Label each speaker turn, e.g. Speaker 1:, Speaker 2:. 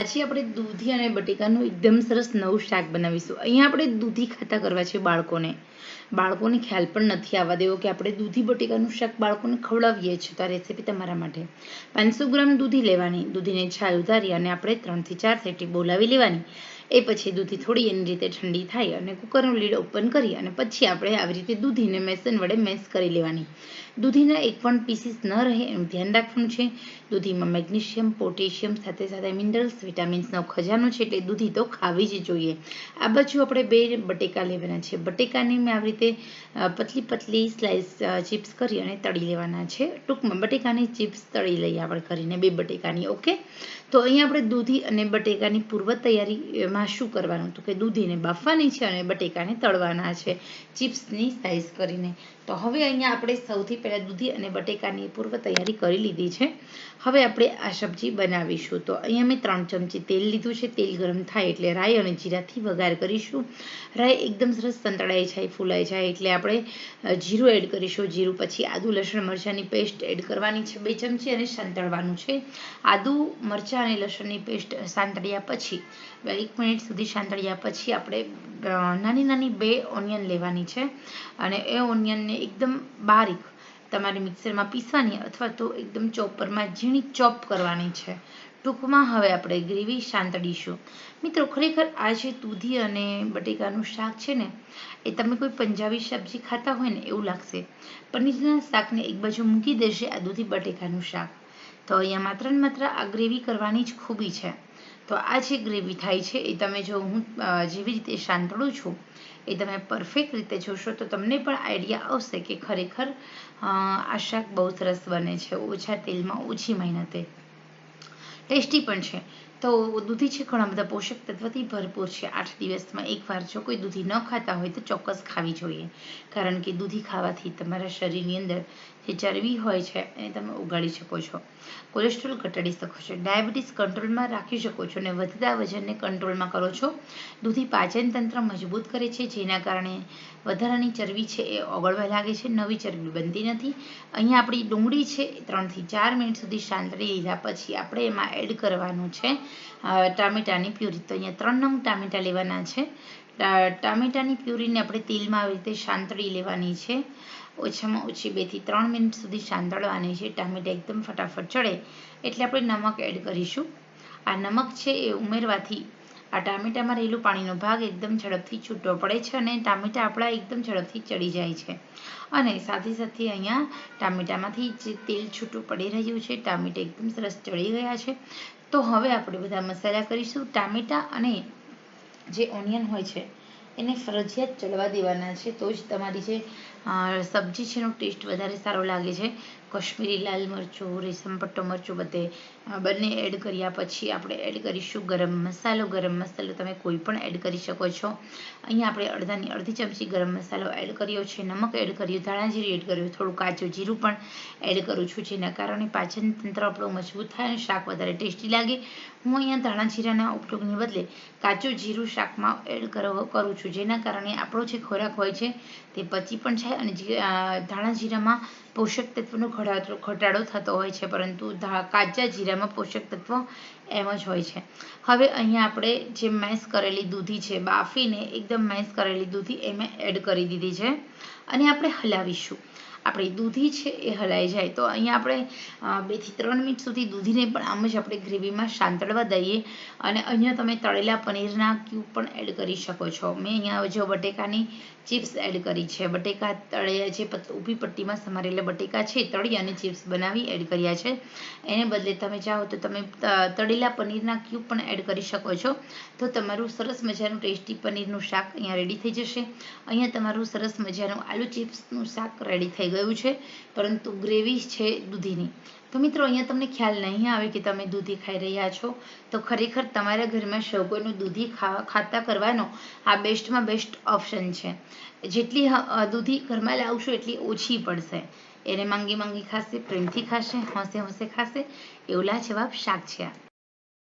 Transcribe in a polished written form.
Speaker 1: આજે આપણે દૂધી અને બટેકાનું એકદમ સરસ નવું શાક બનાવીશું. અહીંયા આપણે દૂધી ખાતા કરવા છે બાળકોને ખ્યાલ પણ નથી આવવા દેવો કે આપણે દૂધી બટેકાનું શાક બાળકોને ખવડાવીએ છીએ. તો આ રેસીપી તમારા માટે 500 ગ્રામ દૂધી લેવાની. દૂધીને છાલ ઉતારી અને આપણે 3 થી 4 સીટી બોલાવી લેવાની. એ પછી દૂધી થોડી એની રીતે ઠંડી થાય અને કુકરનું લીડ ઓપન કરી અને પછી આપણે આવી રીતે દૂધીને મેસન વડે મેશ કરી લેવાની. દૂધીના એક પણ પીસીસ ન રહે એનું ધ્યાન રાખવાનું છે. દૂધીમાં મેગ્નેશિયમ, પોટેશિયમ સાથે સાથે મિનરલ્સ, વિટામિન્સનો ખજાનો છે, એટલે દૂધી તો ખાવી જ જોઈએ. આ બાજુ આપણે 2 બટેકા લેવાના છે. બટેકાની મેં આવી રીતે પતલી પતલી સ્લાઇસ ચિપ્સ કરી અને તળી લેવાના છે. ટૂંકમાં બટેકાની ચિપ્સ તળી લઈએ આપણે કરીને 2 બટેકાની. ઓકે, તો અહીંયા આપણે દૂધી અને બટેકાની પૂર્વ તૈયારીમાં શું કરવાનું તો કે દૂધીને બાફવાની છે અને બટેકાને તળવાના છે ચિપ્સની સાઇઝ કરીને. તો હવે અહીંયા આપણે સૌથી પહેલાં દૂધી અને બટેકાની પૂર્વ તૈયારી કરી લીધી છે. હવે આપણે આ સબ્જી બનાવીશું. તો અહીંયા મેં 3 ચમચી તેલ લીધું છે. તેલ ગરમ થાય એટલે રાઈ અને જીરાથી વઘાર કરીશું. રાઈ એકદમ સરસ સંતળાઈ જાય, ફૂલાઈ જાય એટલે આપણે જીરું એડ કરીશું. જીરું પછી આદુ લસણ મરચાંની પેસ્ટ એડ કરવાની છે 2 ચમચી અને સાંતળવાનું છે. આદુ મરચાં અને લસણની પેસ્ટ સાંતળ્યા પછી 1 મિનિટ સુધી સાંતળ્યા પછી આપણે નાની નાની 2 ઓનિયન લેવાની છે અને એ ઓનિયનને એકદમ બારીક તમારે મિક્સરમાં પીસવાની અથવા તો એકદમ ચોપરમાં ઝીણી ચોપ કરવાની છે. ટૂંકમાં હવે આપણે ગ્રેવી સાંતળીશું. મિત્રો, ખરેખર આ જે દૂધી અને બટેકાનું શાક છે ને, એ તમે કોઈ પંજાબી સબ્જી ખાતા હોય ને એવું લાગશે. પનીરના શાકને એક બાજુ મૂકી દેશે આ દૂધી બટેકાનું શાક. તો અહીંયા માત્ર ને માત્ર આ ગ્રેવી કરવાની જ ખૂબી છે. તો આ જે ગ્રેવી થાય છે એ તમે જો હું જેવી રીતે સાંતળું છું એ તમે પરફેક્ટ રીતે જોશો તો તમને પણ આઈડિયા આવશે કે ખરેખર આ શાક બહુ સરસ બને છે. ઓછા તેલમાં, ઓછી મહેનતે, ટેસ્ટી પણ છે. તો દૂધી છે ઘણા બધા પોષક તત્વથી ભરપૂર છે. 8 દિવસમાં એકવાર જો કોઈ દૂધી ન ખાતા હોય તો ચોક્કસ ખાવી જોઈએ, કારણ કે દૂધી ખાવાથી તમારા શરીરની અંદર જે ચરબી હોય છે એને તમે ઉગાડી શકો છો, કોલેસ્ટ્રોલ ઘટાડી શકો છો, ડાયાબિટીસ કંટ્રોલમાં રાખી શકો છો અને વધતા વજનને કંટ્રોલમાં કરો છો. દૂધી પાચન તંત્ર મજબૂત કરે છે, જેના કારણે વધારાની ચરબી છે એ ઓગળવા લાગે છે, નવી ચરબી બનતી નથી. અહીંયા આપણી ડુંગળી છે 3 થી 4 મિનિટ સુધી સાંતળી લીધા પછી આપણે એમાં એડ કરવાનું છે ટામેટાની પ્યુરી. તો અહીંયા 3 નંગ ટામેટા લેવાના છે. ટામેટાની પ્યુરીને આપણે તેલમાં આવી રીતે સાંતળી લેવાની છે. ઓછામાં ઓછી 2 થી 3 મિનિટ સુધી સાંતળવાની છે. ટામેટા એકદમ ફટાફટ ચડે એટલે આપણે નમક એડ કરીશું. આ નમક છે એ ઉમેરવાથી આ ટામેટામાં રહેલું પાણીનો ભાગ એકદમ ઝડપથી છૂટો પડે છે અને ટામેટા આપણા એકદમ ઝડપથી ચડી જાય છે. અને સાથે સાથે અહીંયા ટામેટામાંથી જે તેલ છૂટું પડી રહ્યું છે, ટામેટા એકદમ સરસ ચડી ગયા છે. તો હવે આપણે બધા મસાલા કરીશું. ટામેટા અને જે ઓનિયન હોય છે એને ફરજિયાત ચડવા દેવાના છે, તો જ તમારી જે સબ્જી છે એનો ટેસ્ટ વધારે સારો લાગે છે. કશ્મીરી લાલ મરચું, રેશમ પટ્ટો મરચું બંને એડ કર્યા પછી આપણે એડ કરીશું ગરમ મસાલો. ગરમ મસાલો તમે કોઈ પણ એડ કરી શકો છો. અહીંયા આપણે અડધી ચમચી ગરમ મસાલો એડ કર્યો છે, નમક એડ કર્યું, ધાણા જીરું એડ કર્યું, થોડું કાચું જીરું પણ એડ કરું છું, જેના કારણે પાચન તંત્ર આપણું મજબૂત થાય અને શાક વધારે ટેસ્ટી લાગે. હું અહીંયા ધાણા જીરાના ઉપયોગને બદલે કાચું જીરું શાકમાં એડ કરું છું, જેના કારણે આપણો જે ખોરાક હોય છે તે પચી પણ જાય અને ધાણા જીરામાં પોષક તત્વનો ઘટાડો થતો હોય છે, પરંતુ કાચા જીરામાં પોષક તત્વ એમ જ હોય છે. હવે અહીંયા આપણે જે મેશ કરેલી દૂધી છે, બાફીને એકદમ મેશ કરેલી દૂધી એમાં એડ કરી દીધી છે અને આપણે હલાવીશું. આપણી દૂધી છે એ હલાઈ જાય તો અહીંયા આપણે 2 થી 3 મિનિટ સુધી દૂધીને પણ આમ જ આપણે ગ્રેવીમાં સાંતળવા દઈએ અને અહીંયા તમે તળેલા પનીરના ક્યુબ પણ એડ કરી શકો છો. મેં અહીંયા જો બટેકાની ચિપ્સ એડ કરી છે, બટેકા તળેલા જે ઊભી પટ્ટીમાં સમારેલા બટેકા છે તળી અને ચિપ્સ બનાવી એડ કર્યા છે. એને બદલે તમે ચાહો તો તમે તળેલા પનીરના ક્યુબ પણ એડ કરી શકો છો. તો તમારું સરસ મજાનું ટેસ્ટી પનીરનું શાક અહીંયા રેડી થઈ જશે. અહીંયા તમારું સરસ મજાનું આલુ ચિપ્સનું શાક રેડી થઈ ગયું છે, પરંતુ ગ્રેવી છે દૂધીની. તો મિત્રો, અહીંયા તમને ખ્યાલ નહીં આવે કે તમે દૂધી ખાઈ રહ્યા છો, તો ખરેખર તમારા ઘરમાં સૌ કોઈનું દૂધી ખાતા કરવાનો આ બેસ્ટમાં બેસ્ટ ઓપ્શન છે. જેટલી દૂધી ઘરમાં લાવશો એટલી ઓછી પડશે. એને માંગી માંગી ખાશે, પ્રેમથી ખાશે, હોંશે હોંશે ખાશે, એવું લાજવાબ શાક છે આ.